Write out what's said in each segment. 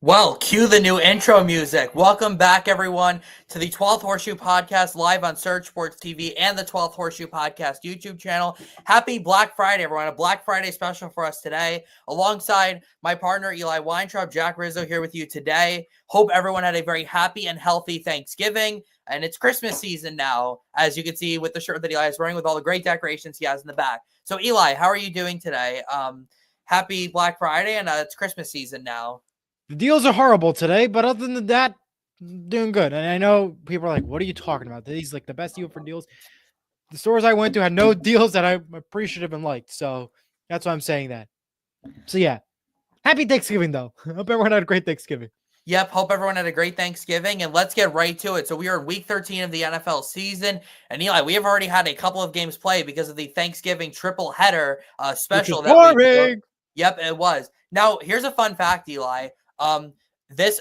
Well, cue the new intro music. Welcome back, everyone, to the 12th Horseshoe Podcast live on Surge Sports TV and the 12th Horseshoe Podcast YouTube channel. Happy Black Friday, everyone. A Black Friday special for us today. Alongside my partner, Eli Weintraub, Jack Rizzo here with you today. Hope everyone had a very happy and healthy Thanksgiving. And it's Christmas season now, as you can see with the shirt that Eli is wearing with all the great decorations he has in the back. So, Eli, how are you doing today? Happy Black Friday, and it's Christmas season now. The deals are horrible today, but other than that, doing good. And I know people are like, what are you talking about? These like the best deal for deals. The stores I went to had no deals that I'm appreciative and liked. So that's why I'm saying that. So yeah. Happy Thanksgiving though. Hope everyone had a great Thanksgiving. Yep, hope everyone had a great Thanksgiving, and let's get right to it. So we are in week 13 of the NFL season, and Eli, we have already had a couple of games played because of the Thanksgiving triple header special that we. Yep, it was. Now, here's a fun fact, Eli.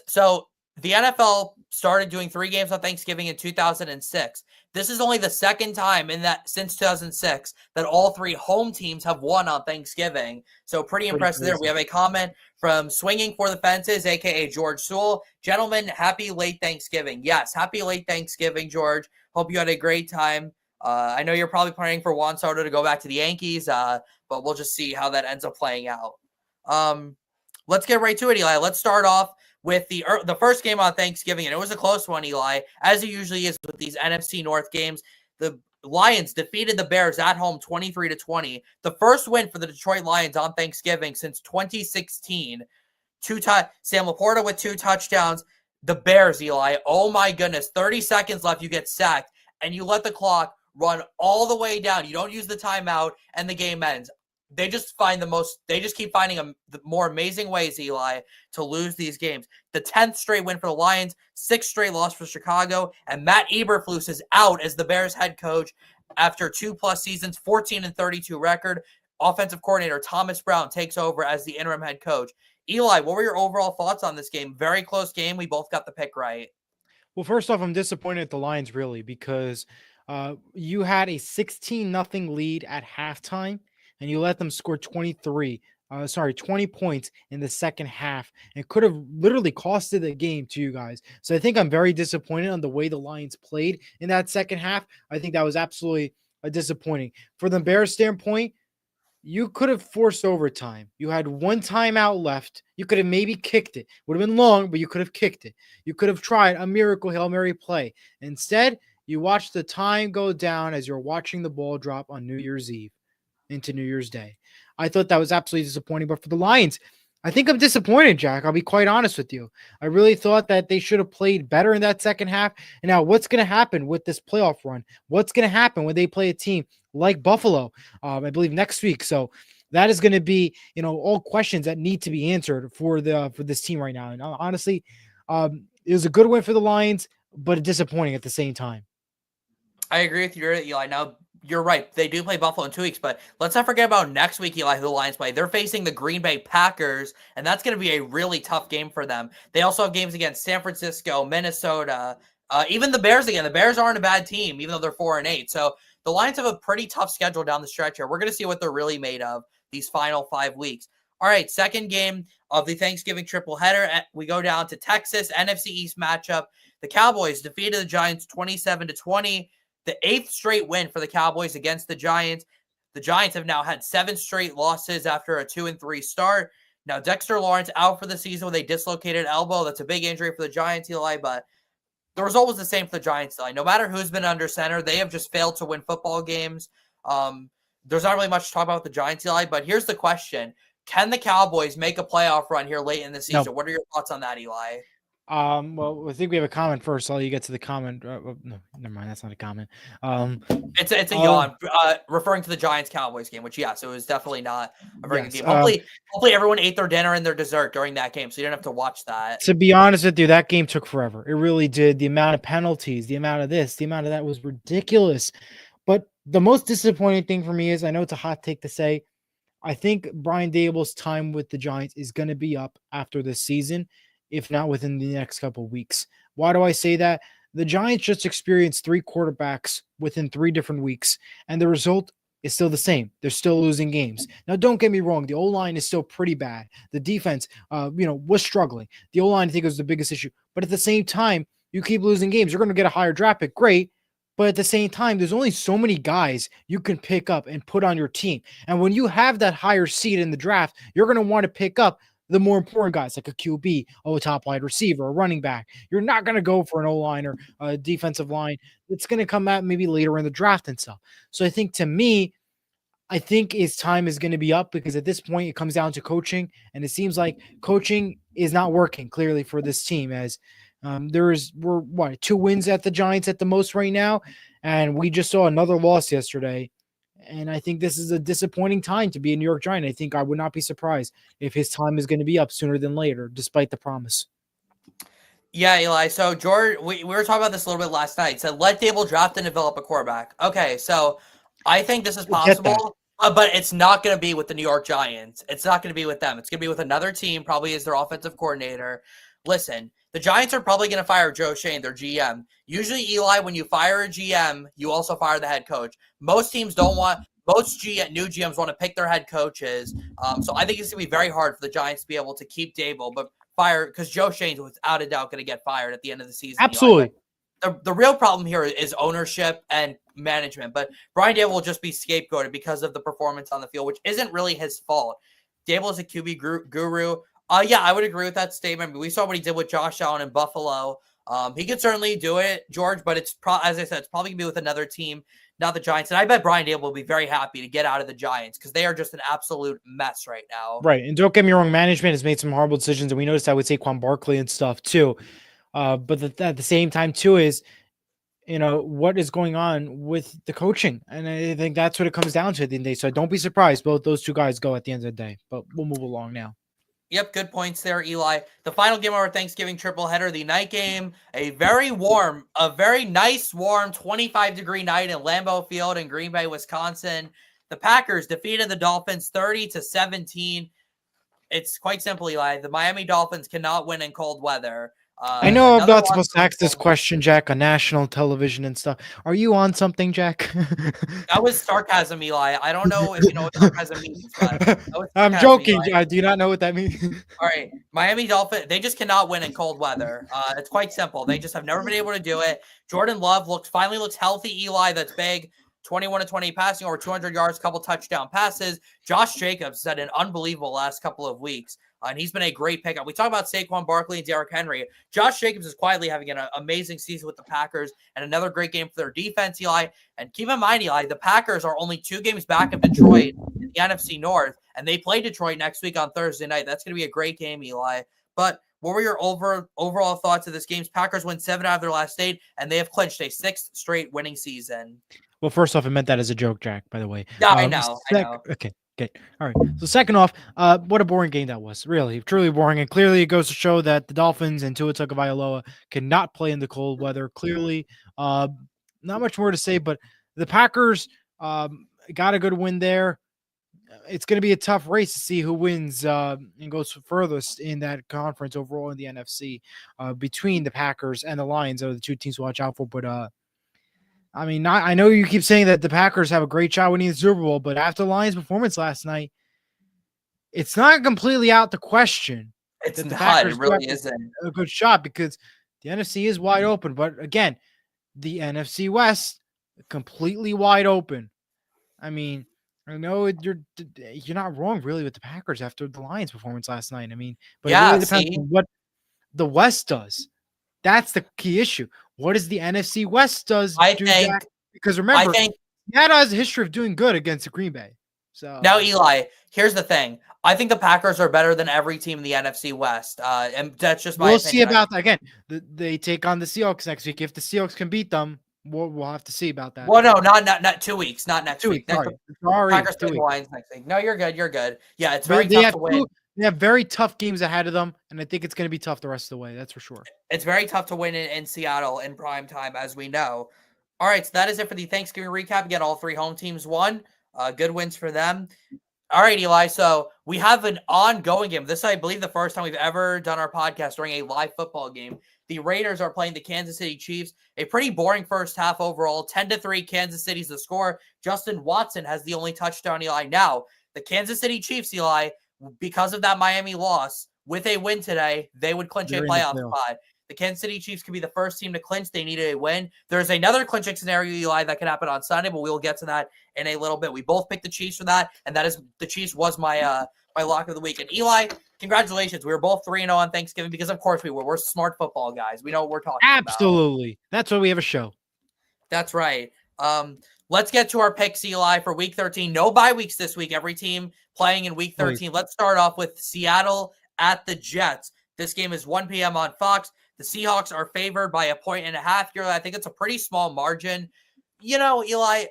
So the NFL started doing 3 games on Thanksgiving in 2006. This is only the second time since 2006 that all 3 home teams have won on Thanksgiving. So pretty impressive there. We have a comment from Swinging for the Fences, aka George Sewell. Gentlemen, happy late Thanksgiving. Yes, happy late Thanksgiving, George. Hope you had a great time. I know you're probably praying for Juan Soto to go back to the Yankees, but we'll just see how that ends up playing out. Let's get right to it, Eli. Let's start off with the first game on Thanksgiving, and it was a close one, Eli, as it usually is with these NFC North games. The Lions defeated the Bears at home 23-20. The first win for the Detroit Lions on Thanksgiving since 2016. Sam Laporta with 2 touchdowns. The Bears, Eli, oh my goodness, 30 seconds left, you get sacked, and you let the clock run all the way down. You don't use the timeout, and the game ends. They just keep finding more amazing ways, Eli, to lose these games. The 10th straight win for the Lions, 6th straight loss for Chicago, and Matt Eberflus is out as the Bears head coach after 2+ seasons, 14-32 record. Offensive coordinator Thomas Brown takes over as the interim head coach. Eli, what were your overall thoughts on this game? Very close game. We both got the pick right. Well, first off, I'm disappointed at the Lions, really, because you had a 16-0 lead at halftime, and you let them score 20 points in the second half, and could have literally costed the game to you guys. So I think I'm very disappointed on the way the Lions played in that second half. I think that was absolutely disappointing. For the Bears standpoint, you could have forced overtime. You had 1 timeout left. You could have maybe kicked it. Would have been long, but you could have kicked it. You could have tried a miracle Hail Mary play. Instead, you watched the time go down as you're watching the ball drop on New Year's Eve into New Year's Day. I thought that was absolutely disappointing. But for the Lions, I think I'm disappointed, Jack. I'll be quite honest with you. I really thought that they should have played better in that second half. And now what's going to happen with this playoff run? What's going to happen when they play a team like Buffalo, I believe next week? So that is going to be, all questions that need to be answered for this team right now. And honestly, it was a good win for the Lions, but disappointing at the same time. I agree with you, Eli. Now, you're right. They do play Buffalo in 2 weeks, but let's not forget about next week, Eli, who the Lions play. They're facing the Green Bay Packers, and that's going to be a really tough game for them. They also have games against San Francisco, Minnesota, even the Bears again. The Bears aren't a bad team, even though they're 4-8. So the Lions have a pretty tough schedule down the stretch here. We're going to see what they're really made of these final 5 weeks. All right, second game of the Thanksgiving triple header. We go down to Texas, NFC East matchup. The Cowboys defeated the Giants 27-20. The 8th straight win for the Cowboys against the Giants. The Giants have now had 7 straight losses after a 2-3 start. Now, Dexter Lawrence out for the season with a dislocated elbow. That's a big injury for the Giants, Eli, but the result was the same for the Giants, Eli. No matter who's been under center, they have just failed to win football games. There's not really much to talk about with the Giants, Eli, but here's the question. Can the Cowboys make a playoff run here late in the season? No. What are your thoughts on that, Eli? Well, I think we have a comment first. I'll let you get to the comment. No, never mind. That's not a comment. It's a yawn, referring to the Giants-Cowboys game, which, yes, it was definitely not a very good game. Hopefully everyone ate their dinner and their dessert during that game, so you didn't have to watch that. To be honest with you, that game took forever. It really did. The amount of penalties, the amount of this, the amount of that was ridiculous. But the most disappointing thing for me is, I know it's a hot take to say, I think Brian Daboll's time with the Giants is going to be up after this season, if not within the next couple of weeks. Why do I say that? The Giants just experienced 3 quarterbacks within 3 different weeks, and the result is still the same. They're still losing games. Now, don't get me wrong. The O-line is still pretty bad. The defense, was struggling. The O-line, I think, was the biggest issue. But at the same time, you keep losing games. You're going to get a higher draft pick. Great. But at the same time, there's only so many guys you can pick up and put on your team. And when you have that higher seed in the draft, you're going to want to pick up the more important guys like a QB, a top wide receiver, a running back. You're not going to go for an O-line or a defensive line. It's going to come out maybe later in the draft and stuff. So I think to me, I think his time is going to be up because at this point it comes down to coaching, and it seems like coaching is not working clearly for this team. As we're 2 wins at the Giants at the most right now, and we just saw another loss yesterday. And I think this is a disappointing time to be a New York Giant. I think I would not be surprised if his time is going to be up sooner than later, despite the promise. Yeah, Eli. So, George, we were talking about this a little bit last night. So, let Dable draft and develop a quarterback. Okay, so I think this is possible, but it's not going to be with the New York Giants. It's not going to be with them. It's going to be with another team, probably as their offensive coordinator. Listen, the Giants are probably going to fire Joe Schoen, their GM. Usually, Eli, when you fire a GM, you also fire the head coach. Most teams don't want – most new GMs want to pick their head coaches. So I think it's going to be very hard for the Giants to be able to keep Dable, but fire – because Joe Schoen's without a doubt going to get fired at the end of the season. Absolutely. The real problem here is ownership and management, but Brian Dable will just be scapegoated because of the performance on the field, which isn't really his fault. Dable is a QB guru. Yeah, I would agree with that statement. We saw what he did with Josh Allen in Buffalo. He could certainly do it, George, but it's as I said, it's probably going to be with another team, not the Giants. And I bet Brian Dable will be very happy to get out of the Giants because they are just an absolute mess right now. Right, and don't get me wrong, management has made some horrible decisions, and we noticed that with Saquon Barkley and stuff too. But at the same time too is, what is going on with the coaching? And I think that's what it comes down to at the end of the day. So don't be surprised both those two guys go at the end of the day. But we'll move along now. Yep, good points there, Eli. The final game of our Thanksgiving triple header, the night game, a very nice, warm 25-degree night in Lambeau Field in Green Bay, Wisconsin. The Packers defeated the Dolphins 30-17. It's quite simple, Eli. The Miami Dolphins cannot win in cold weather. I know I'm not supposed to ask this question, Jack, on national television and stuff. Are you on something, Jack? That was sarcasm, Eli. I don't know if you know what sarcasm means. But I'm joking. Do you not know what that means? All right. Miami Dolphins, they just cannot win in cold weather. It's quite simple. They just have never been able to do it. Jordan Love finally looks healthy, Eli. That's big. 21-20 passing, over 200 yards, couple touchdown passes. Josh Jacobs had an unbelievable last couple of weeks. And he's been a great pickup. We talk about Saquon Barkley and Derrick Henry. Josh Jacobs is quietly having an amazing season with the Packers and another great game for their defense, Eli. And keep in mind, Eli, the Packers are only 2 games back of Detroit in the NFC North, and they play Detroit next week on Thursday night. That's going to be a great game, Eli. But what were your overall thoughts of this game? Packers win 7 out of their last 8, and they have clinched a 6th straight winning season. Well, first off, I meant that as a joke, Jack, by the way. Yeah, I know. Okay. Okay. All right. So second off, what a boring game that was. Really, truly boring. And clearly it goes to show that the Dolphins and Tua Tagovailoa cannot play in the cold weather. Clearly, not much more to say, but the Packers got a good win there. It's going to be a tough race to see who wins and goes furthest in that conference overall in the NFC between the Packers and the Lions are the 2 teams to watch out for. But I mean, I know you keep saying that the Packers have a great shot winning the Super Bowl, but after the Lions' performance last night, it's not completely out the question. It's not. It really isn't a good shot because the NFC is wide open. But again, the NFC West completely wide open. I mean, I know you're not wrong really with the Packers after the Lions' performance last night. I mean, but it really depends on what the West does. That's the key issue. What does the NFC West does? Because remember, that has a history of doing good against the Green Bay. So now, Eli, here's the thing. I think the Packers are better than every team in the NFC West, and that's just my opinion. We'll see about that again. They take on the Seahawks next week. If the Seahawks can beat them, we'll have to see about that. Well, no, not 2 weeks, not next 2 week. weeks. Sorry, Packers play the Lions next week. No, you're good. You're good. Yeah, it's very tough to win. They have very tough games ahead of them, and I think it's going to be tough the rest of the way. That's for sure. It's very tough to win in Seattle in prime time, as we know. All right, so that is it for the Thanksgiving recap. Again, all 3 home teams won. Good wins for them. All right, Eli. So we have an ongoing game. This is, I believe, the first time we've ever done our podcast during a live football game. The Raiders are playing the Kansas City Chiefs. A pretty boring first half overall. 10-3, Kansas City's the score. Justin Watson has the only touchdown, Eli. Now, the Kansas City Chiefs, Eli, because of that Miami loss, with a win today, they would clinch a playoff spot. The Kansas City Chiefs could be the first team to clinch. They needed a win. There's another clinching scenario, Eli, that could happen on Sunday, but we'll get to that in a little bit. We both picked the Chiefs for that, and that is the Chiefs was my my lock of the week. And Eli, congratulations. We were both 3-0 on Thanksgiving because, of course, we were. We're smart football guys. We know what we're talking about. Absolutely. That's why we have a show. That's right. Let's get to our picks, Eli, for Week 13. No bye weeks this week. Every team playing in Week 13. Let's start off with Seattle at the Jets. This game is 1 p.m. on Fox. The Seahawks are favored by 1.5 points here. I think it's a pretty small margin. You know, Eli,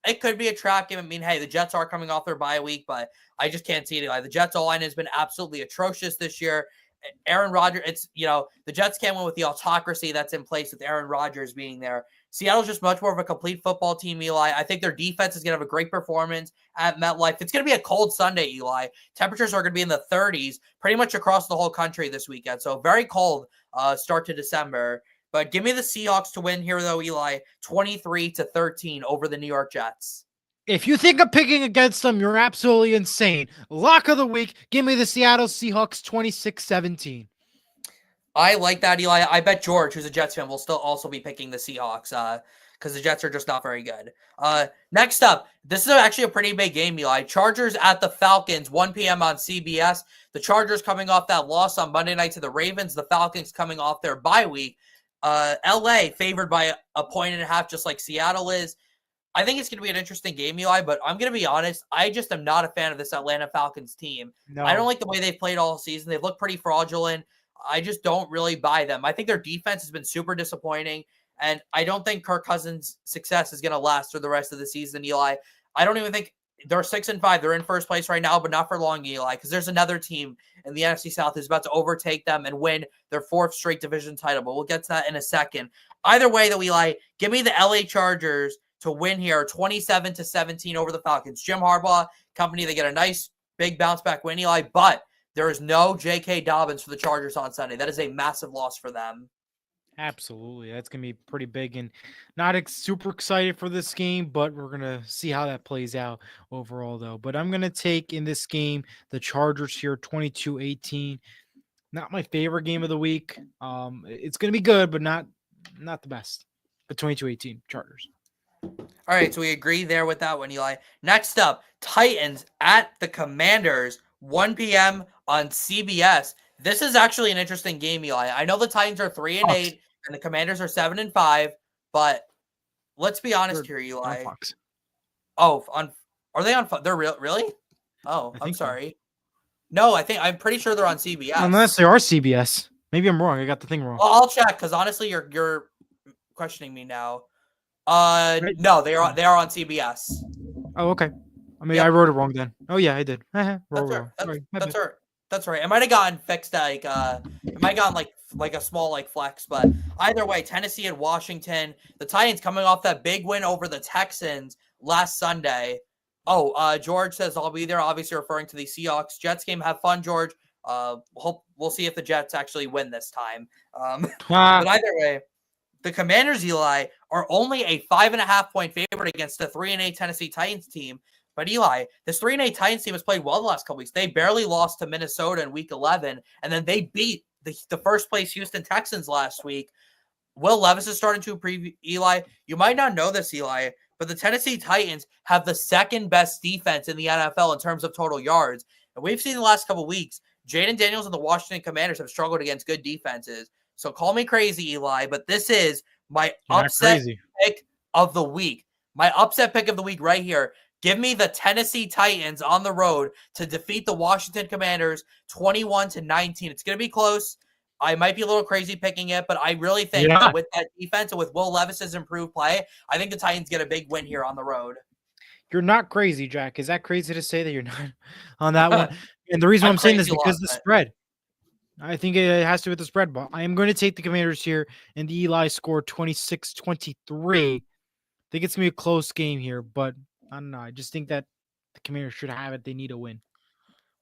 it could be a trap game. I mean, hey, the Jets are coming off their bye week, but I just can't see it, Eli. The Jets' O-line has been absolutely atrocious this year. Aaron Rodgers, the Jets can't win with the autocracy that's in place with Aaron Rodgers being there. Seattle's just much more of a complete football team, Eli. I think their defense is going to have a great performance at MetLife. It's going to be a cold Sunday, Eli. Temperatures are going to be in the 30s pretty much across the whole country this weekend. So very cold start to December. But give me the Seahawks to win here, though, Eli. 23-13 over the New York Jets. If you think of picking against them, you're absolutely insane. Lock of the week, give me the Seattle Seahawks 26-17. I like that, Eli. I bet George, who's a Jets fan, will still also be picking the Seahawks because the Jets are just not very good. Next up, this is actually a pretty big game, Eli. Chargers at the Falcons, 1 p.m. on CBS. The Chargers coming off that loss on Monday night to the Ravens. The Falcons coming off their bye week. LA favored by 1.5 points, just like Seattle is. I think it's going to be an interesting game, Eli, but I'm going to be honest. I just am not a fan of this Atlanta Falcons team. No. I don't like the way they've played all season. They've looked pretty fraudulent. I just don't really buy them. I think their defense has been super disappointing, and I don't think Kirk Cousins' success is going to last through the rest of the season, Eli. I don't even think they're 6-5. They're in first place right now, but not for long, Eli, because there's another team in the NFC South who's about to overtake them and win their 4th straight division title, but we'll get to that in a second. Either way, though, Eli, give me the LA Chargers to win here, 27-17 over the Falcons. Jim Harbaugh, company, they get a nice big bounce back win, Eli, but there is no J.K. Dobbins for the Chargers on Sunday. That is a massive loss for them. Absolutely. That's going to be pretty big, and not super excited for this game, but we're going to see how that plays out overall, though. But I'm going to take in this game the Chargers here, 22-18. Not my favorite game of the week. It's going to be good, but not the best. But 22-18, Chargers. All right, so we agree there with that one, Eli. Next up, Titans at the Commanders, 1 p.m. on CBS. This is actually an interesting game, Eli. I know the Titans are 3-8 and the Commanders are 7-5, but let's be honest here, Eli. Fox. Oh, are they on? They're really? Oh, I'm sorry. So. No, I'm pretty sure they're on CBS. Unless they are CBS. Maybe I'm wrong. I got the thing wrong. Well, I'll check because honestly, you're questioning me now. No, they are on CBS. Oh, okay. I mean, I wrote it wrong then. Oh yeah, I did. That's right. That's right. It might have gotten fixed it might have gotten like a small flex, but either way, Tennessee and Washington. The Titans coming off that big win over the Texans last Sunday. Oh, George says I'll be there, obviously referring to the Seahawks Jets game. Have fun, George. We'll see if the Jets actually win this time. But either way, the Commanders, Eli, are only a 5.5 point favorite against the 3-8 Tennessee Titans team. But Eli, this 3-8 Titans team has played well the last couple weeks. They barely lost to Minnesota in Week 11, and then they beat the first place Houston Texans last week. Will Levis is starting to preview, Eli. You might not know this, Eli, but the Tennessee Titans have the second best defense in the NFL in terms of total yards. And we've seen the last couple weeks, Jaden Daniels and the Washington Commanders have struggled against good defenses. So call me crazy, Eli, but this is my upset pick of the week. My upset pick of the week right here. Give me the Tennessee Titans on the road to defeat the Washington Commanders 21-19. It's going to be close. I might be a little crazy picking it, but I really think that with that defense and with Will Levis's improved play, I think the Titans get a big win here on the road. You're not crazy, Jack. Is that crazy to say that you're not on that one? And the reason I'm saying this is because the spread. I think it has to do with the spread, but I am going to take the Commanders here, and the Eli score 26-23. I think it's going to be a close game here, but I don't know. I just think that The Commanders should have it. They need a win.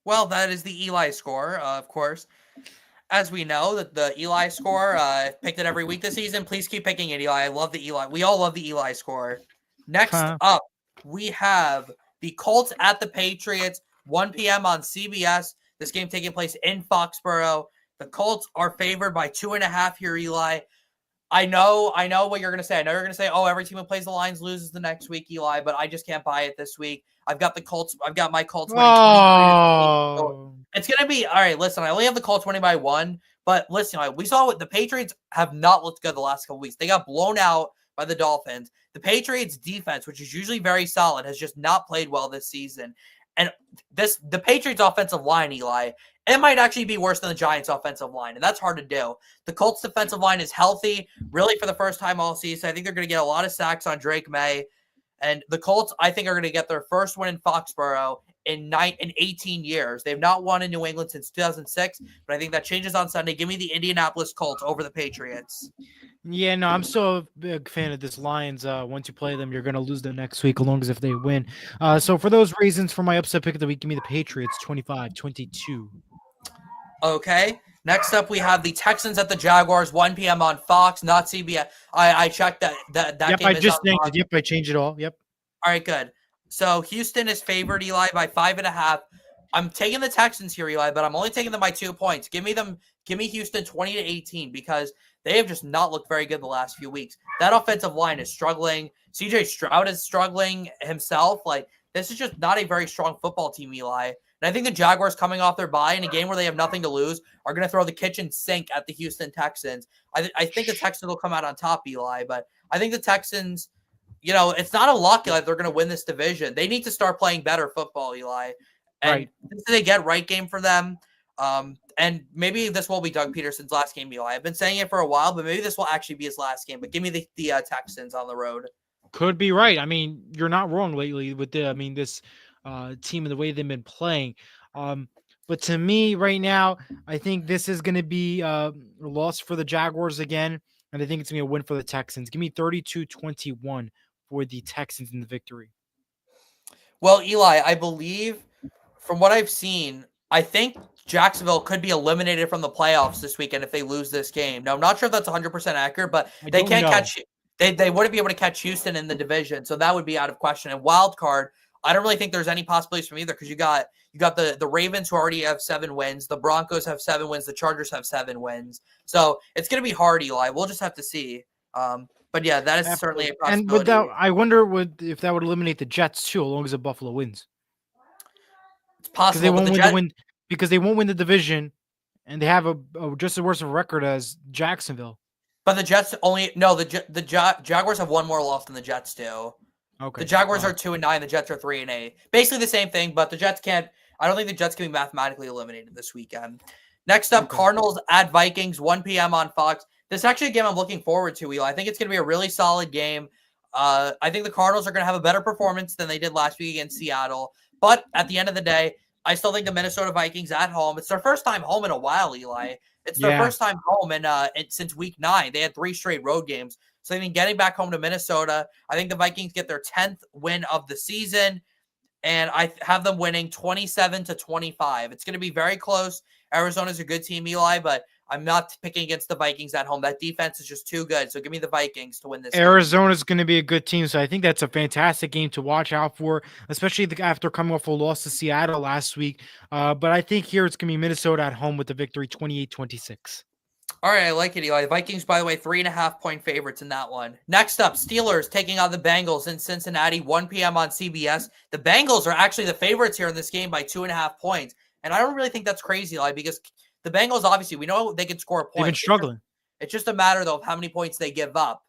Well, that is the Eli score, of course. As we know, that the Eli score, picked it every week this season. Please keep picking it, Eli. I love the Eli. We all love the Eli score. Next up, we have the Colts at the Patriots, 1 p.m. on CBS. This game taking place in Foxborough. The Colts are favored by 2.5 here, Eli. I know what you're going to say. I know you're going to say, oh, every team who plays the Lions loses the next week, Eli, but I just can't buy it this week. I've got my Colts winning 23-20. So it's going to be, all right, listen, I only have the Colts winning by 1, but listen, we saw what the Patriots have not looked good the last couple weeks. They got blown out by the Dolphins. The Patriots defense, which is usually very solid, has just not played well this season. And the Patriots offensive line, Eli, it might actually be worse than the Giants offensive line, and that's hard to do. The Colts defensive line is healthy, really for the first time all season. I think they're going to get a lot of sacks on Drake May. And the Colts, I think, are going to get their first win in Foxborough in 18 years. They've not won in New England since 2006, but I think that changes on Sunday. Give me the Indianapolis Colts over the Patriots. Yeah, no, I'm still a big fan of this Lions. Once you play them, you're going to lose them next week, as long as if they win. So for those reasons, for my upset pick of the week, give me the Patriots 25-22. Okay. Next up, we have the Texans at the Jaguars, 1 p.m. on Fox, not CBS. I checked that Yep, game I is just on changed Fox. it. Yep, I changed it all. Yep. All right, good. So Houston is favored, Eli, by 5.5. I'm taking the Texans here, Eli, but I'm only taking them by 2 points. Give me Houston 20-18 because they have just not looked very good the last few weeks. That offensive line is struggling. CJ Stroud is struggling himself. Like, this is just not a very strong football team, Eli. And I think the Jaguars, coming off their bye in a game where they have nothing to lose, are going to throw the kitchen sink at the Houston Texans. I think the Texans will come out on top, Eli, but I think the Texans, it's not a lock, Eli, they're going to win this division. They need to start playing better football, Eli. And This is a get-right game for them. And maybe this will be Doug Peterson's last game, Eli. I've been saying it for a while, but maybe this will actually be his last game. But give me the Texans on the road. Could be right. I mean, you're not wrong lately with this team and the way they've been playing. But to me right now, I think this is going to be a loss for the Jaguars again. And I think it's going to be a win for the Texans. Give me 32-21 for the Texans in the victory. Well, Eli, I believe from what I've seen, I think Jacksonville could be eliminated from the playoffs this weekend if they lose this game. Now, I'm not sure if that's 100% accurate, but they can't catch – they wouldn't be able to catch Houston in the division, so that would be out of question. And wild card, I don't really think there's any possibilities from either because you got the Ravens who already have 7 wins, the Broncos have 7 wins, the Chargers have 7 wins. So it's going to be hard, Eli. We'll just have to see. But yeah, that is certainly a possibility. And I wonder if that would eliminate the Jets too, as long as the Buffalo wins. It's possible. Because they won't win the division, and they have a just as worse of a record as Jacksonville. But the Jets the Jaguars have 1 more loss than the Jets do. Okay. The Jaguars are 2-9. The Jets are 3-8. Basically the same thing, but the Jets can't. I don't think the Jets can be mathematically eliminated this weekend. Next up, Cardinals at Vikings, 1 p.m. on Fox. This is actually a game I'm looking forward to, Eli. I think it's going to be a really solid game. I think the Cardinals are going to have a better performance than they did last week against Seattle. But at the end of the day, I still think the Minnesota Vikings at home. It's their first time home in a while, Eli. It's their first time home since week 9. They had 3 straight road games. So I think getting back home to Minnesota, I think the Vikings get their 10th win of the season. And I have them winning 27-25. It's going to be very close. Arizona's a good team, Eli, but I'm not picking against the Vikings at home. That defense is just too good. So give me the Vikings to win this. Arizona's going to be a good team. So I think that's a fantastic game to watch out for, especially after coming off a loss to Seattle last week. But I think here it's going to be Minnesota at home with the victory 28-26. All right, I like it, Eli. The Vikings, by the way, 3.5-point favorites in that one. Next up, Steelers taking on the Bengals in Cincinnati, 1 p.m. on CBS. The Bengals are actually the favorites here in this game by 2.5 points. And I don't really think that's crazy, Eli, because the Bengals, obviously, we know they can score a point. They've been struggling. It's just a matter, though, of how many points they give up.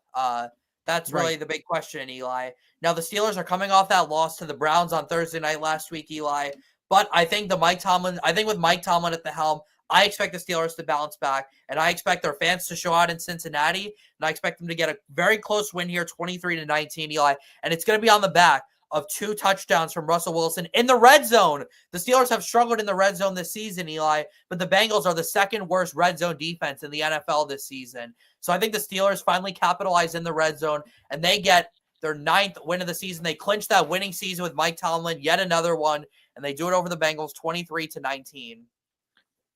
That's really the big question, Eli. Now, the Steelers are coming off that loss to the Browns on Thursday night last week, Eli. But I think with Mike Tomlin at the helm, I expect the Steelers to bounce back, and I expect their fans to show out in Cincinnati, and I expect them to get a very close win here, 23-19, Eli. And it's going to be on the back of 2 touchdowns from Russell Wilson in the red zone. The Steelers have struggled in the red zone this season, Eli, but the Bengals are the 2nd worst red zone defense in the NFL this season. So I think the Steelers finally capitalize in the red zone, and they get their 9th win of the season. They clinched that winning season with Mike Tomlin, yet another one, and they do it over the Bengals 23-19.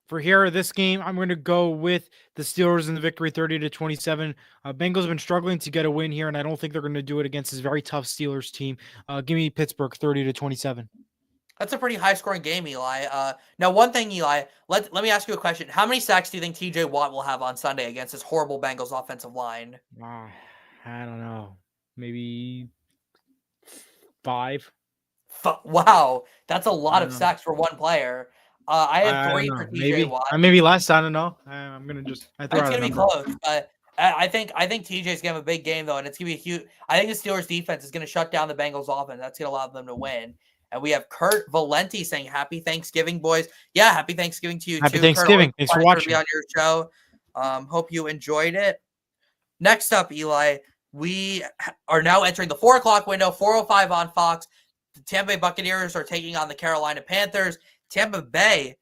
For here, this game, I'm going to go with the Steelers in the victory 30-27. Bengals have been struggling to get a win here, and I don't think they're going to do it against this very tough Steelers team. Give me Pittsburgh 30-27. That's a pretty high-scoring game, Eli. Now, one thing, Eli, let me ask you a question. How many sacks do you think T.J. Watt will have on Sunday against this horrible Bengals offensive line? I don't know. Maybe 5. Wow, that's a lot of sacks for one player. I have 3 for T.J. Watt. Maybe less. I don't know. I'm gonna just. It's gonna be close, but I think TJ's gonna have a big game though, and it's gonna be huge. I think the Steelers defense is gonna shut down the Bengals offense. That's gonna allow them to win. And we have Kurt Valenti saying, "Happy Thanksgiving, boys." Yeah, happy Thanksgiving to you Happy too. Thanksgiving. Kurt, Thanks for watching. To be on your show. Hope you enjoyed it. Next up, Eli, we are now entering the 4:00 window. 4:05 on Fox. The Tampa Bay Buccaneers are taking on the Carolina Panthers. Tampa Bay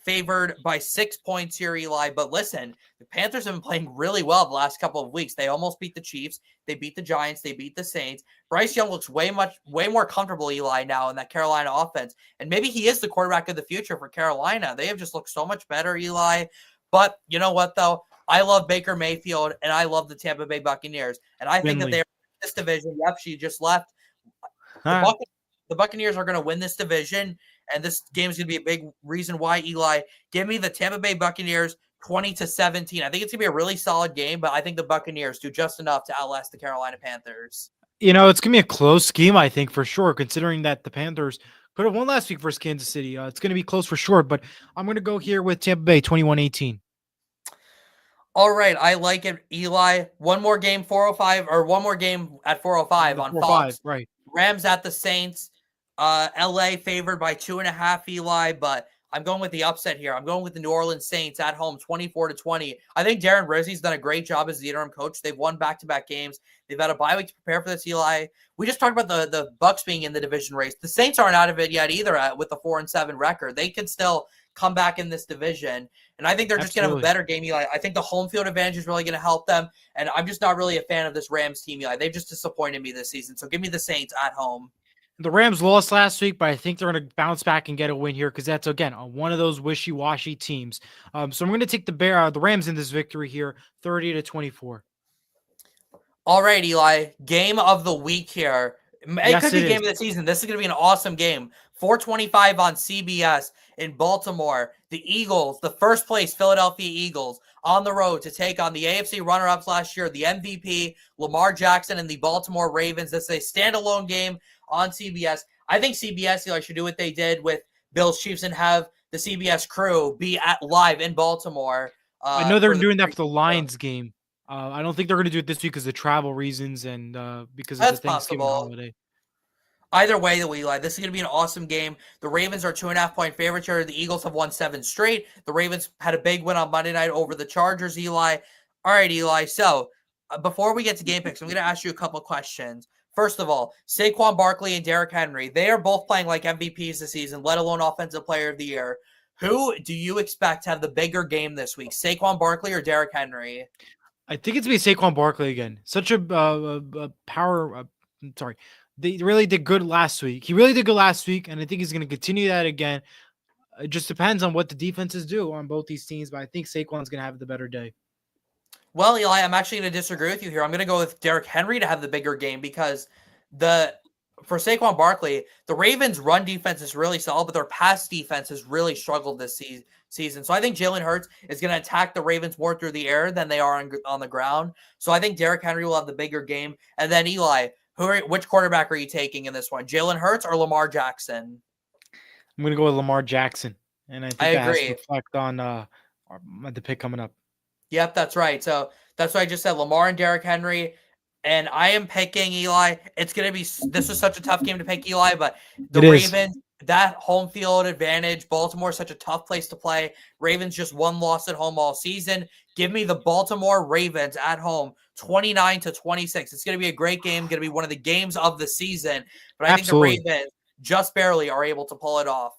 favored by 6 points here, Eli. But listen, the Panthers have been playing really well the last couple of weeks. They almost beat the Chiefs. They beat the Giants. They beat the Saints. Bryce Young looks way more comfortable, Eli, now in that Carolina offense. And maybe he is the quarterback of the future for Carolina. They have just looked so much better, Eli. But you know what, though? I love Baker Mayfield, and I love the Tampa Bay Buccaneers. And I think that they're in this division. Yep, she just left. The Buccaneers are going to win this division, and this game is going to be a big reason why, Eli. Give me the Tampa Bay Buccaneers 20-17. I think it's going to be a really solid game, but I think the Buccaneers do just enough to outlast the Carolina Panthers. It's going to be a close game, I think, for sure, considering that the Panthers could have won last week versus Kansas City. It's going to be close for sure, but I'm going to go here with Tampa Bay 21-18. All right, I like it, Eli. One more game, 4:05, or one more game at 4:05 on Fox. Right. Rams at the Saints. LA favored by 2.5, Eli, but I'm going with the upset here. I'm going with the New Orleans Saints at home, 24-20. I think Darren Rizzi's done a great job as the interim coach. They've won back-to-back games. They've had a bye week to prepare for this, Eli. We just talked about the Bucs being in the division race. The Saints aren't out of it yet either with the 4-7 record. They can still come back in this division, and I think they're just going to have a better game, Eli. I think the home field advantage is really going to help them, and I'm just not really a fan of this Rams team, Eli. They've just disappointed me this season, so give me the Saints at home. The Rams lost last week, but I think they're going to bounce back and get a win here because that's, again, one of those wishy-washy teams. So I'm going to take the Rams in this victory here, 30-24. All right, Eli. Game of the week here. It could be game of the season. This is going to be an awesome game. 4:25 on CBS in Baltimore. The Eagles, the first place Philadelphia Eagles, on the road to take on the AFC runner-ups last year, the MVP, Lamar Jackson, and the Baltimore Ravens. This is a standalone game on CBS. I think CBS, Eli, should do what they did with Bills Chiefs and have the CBS crew be live in Baltimore. I know they're doing that for the Lions game. I don't think they're going to do it this week because of travel reasons and because of the Thanksgiving holiday. Either way, Eli, this is going to be an awesome game. The Ravens are 2.5-point favorites here. The Eagles have won 7 straight. The Ravens had a big win on Monday night over the Chargers, Eli. All right, Eli. So before we get to game picks, I'm going to ask you a couple questions. First of all, Saquon Barkley and Derrick Henry, they are both playing like MVPs this season, let alone Offensive Player of the Year. Who do you expect to have the bigger game this week, Saquon Barkley or Derrick Henry? I think it's going to be Saquon Barkley again. Such a power. They really did good last week. He really did good last week, and I think he's going to continue that again. It just depends on what the defenses do on both these teams, but I think Saquon's going to have the better day. Well, Eli, I'm actually going to disagree with you here. I'm going to go with Derrick Henry to have the bigger game because for Saquon Barkley, the Ravens' run defense is really solid, but their pass defense has really struggled this season. So I think Jalen Hurts is going to attack the Ravens more through the air than they are on the ground. So I think Derrick Henry will have the bigger game. And then, Eli, which quarterback are you taking in this one, Jalen Hurts or Lamar Jackson? I'm going to go with Lamar Jackson, and I think that agree. has to reflect on the pick coming up. Yep, that's right. So that's why I just said Lamar and Derrick Henry, and I am picking Eli. It's going to be – this is such a tough game to pick, Eli, but the Ravens – that home field advantage. Baltimore is such a tough place to play. Ravens just one loss at home all season. Give me the Baltimore Ravens at home, 29-26. It's going to be a great game. Going to be one of the games of the season. But I think the Ravens just barely are able to pull it off.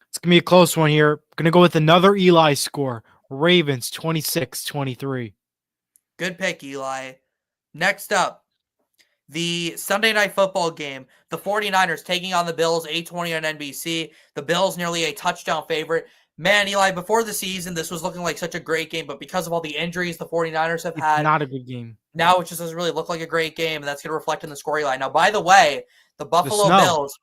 It's going to be a close one here. Going to go with another Eli score. Ravens 26-23. Good pick, Eli. Next up, The Sunday Night Football game, the 49ers taking on the Bills, 8:20 on NBC. The Bills nearly a touchdown favorite. Man, Eli, before the season, this was looking like such a great game, but because of all the injuries the 49ers have It's had, not a good game. now it just doesn't really look like a great game, and that's going to reflect in the storyline. Now, by the way, the Buffalo Bills,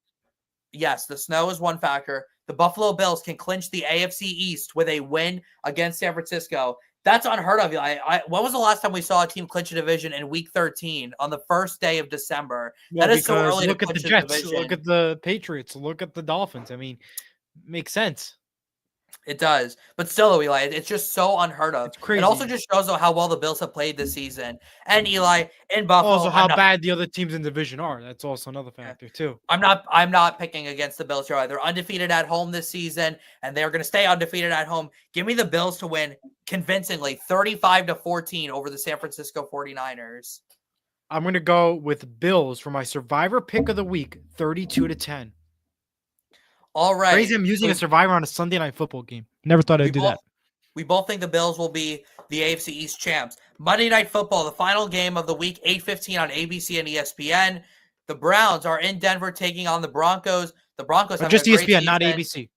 yes, the snow is one factor. The Buffalo Bills can clinch the AFC East with a win against San Francisco. That's unheard of. When was the last time we saw a team clinch a division in Week 13 on the first day of December? Well, that is so early to look at the clinch a Jets, division. look at the Patriots, look at the Dolphins. I mean, makes sense. It does. But still, though, Eli, it's just so unheard of. It's crazy. It also just shows, though, how well the Bills have played this season. And, Eli, in Buffalo. Also, how bad the other teams in the division are. That's also another factor, too. I'm not picking against the Bills here. They're undefeated at home this season, and they're going to stay undefeated at home. Give me the Bills to win convincingly 35-14 over the San Francisco 49ers. I'm going to go with Bills for my survivor pick of the week, 32-10. All right. Crazy, I'm using a survivor on a Sunday Night Football game. Never thought I'd do that. We both think the Bills will be the AFC East champs. Monday Night Football, the final game of the week, 8:15 on ABC and ESPN. The Browns are in Denver taking on the Broncos. The Broncos have just ESPN, defense. not ABC.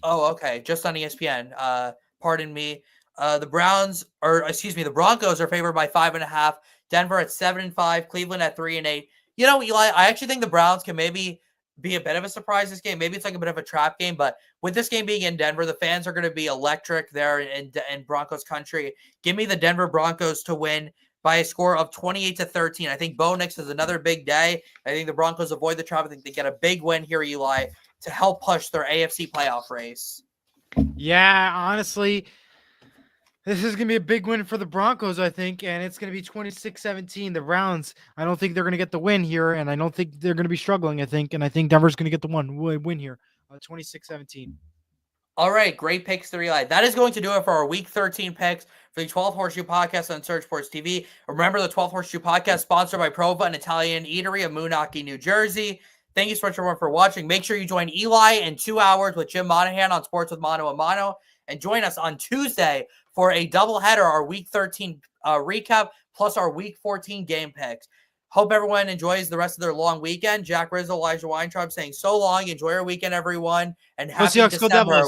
Oh, okay. Just on ESPN. Pardon me. The Broncos are favored by 5.5. Denver at 7-5. Cleveland at 3-8. You know, Eli, I actually think the Browns can maybe be a bit of a surprise this game. Maybe it's like a bit of a trap game, but with this game being in Denver, the fans are going to be electric there in Broncos country. Give me the Denver Broncos to win by a score of 28-13. I think Bo Nix is another big day. I think the Broncos avoid the trap. I think they get a big win here, Eli, to help push their AFC playoff race. Yeah, honestly, this is going to be a big win for the Broncos, I think, and it's going to be 26-17. The Browns, I don't think they're going to get the win here, and I don't think they're going to be struggling, I think, and I think Denver's going to get the win here, 26-17. All right, great picks to Eli. That is going to do it for our Week 13 picks for the 12th Horseshoe Podcast on Surge Sports TV. Remember, the 12th Horseshoe Podcast sponsored by Prova, an Italian eatery of Moonachie, New Jersey. Thank you so much, everyone, for watching. Make sure you join Eli in 2 hours with Jim Monahan on Sports with Mano a Mano, and join us on Tuesday for a doubleheader, our Week 13 recap, plus our Week 14 game picks. Hope everyone enjoys the rest of their long weekend. Jack Rizzo, Elijah Weintraub saying so long. Enjoy your weekend, everyone, and happy December.